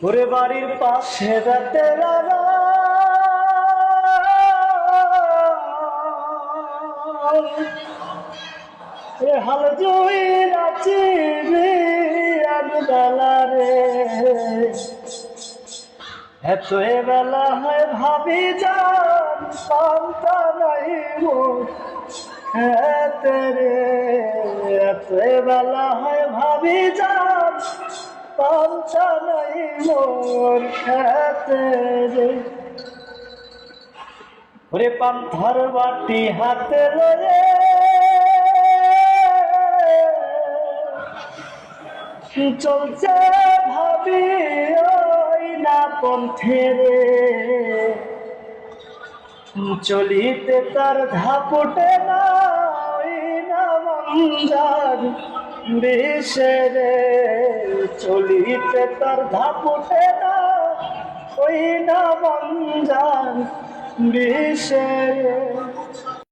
ওরে বাড়ির পাশে রাতের এ হাল জুই নাচিবি বেলা রে এত বেলা হয় ভাবি যান পান্তা নাই খেতে রে এত বেলা হয় ভাবি যান পান্তা নাই মোর খেতে রে ওরে পান্থার বাটি হাতে লয়ে চলছে ভাবি ওই না পন্থে রে চলিতে তার ধাপুটে না ওই না মঞ্জার বিষে রে চলিতে তার ধাপুটে না ওই না মঞ্জার বিষে রে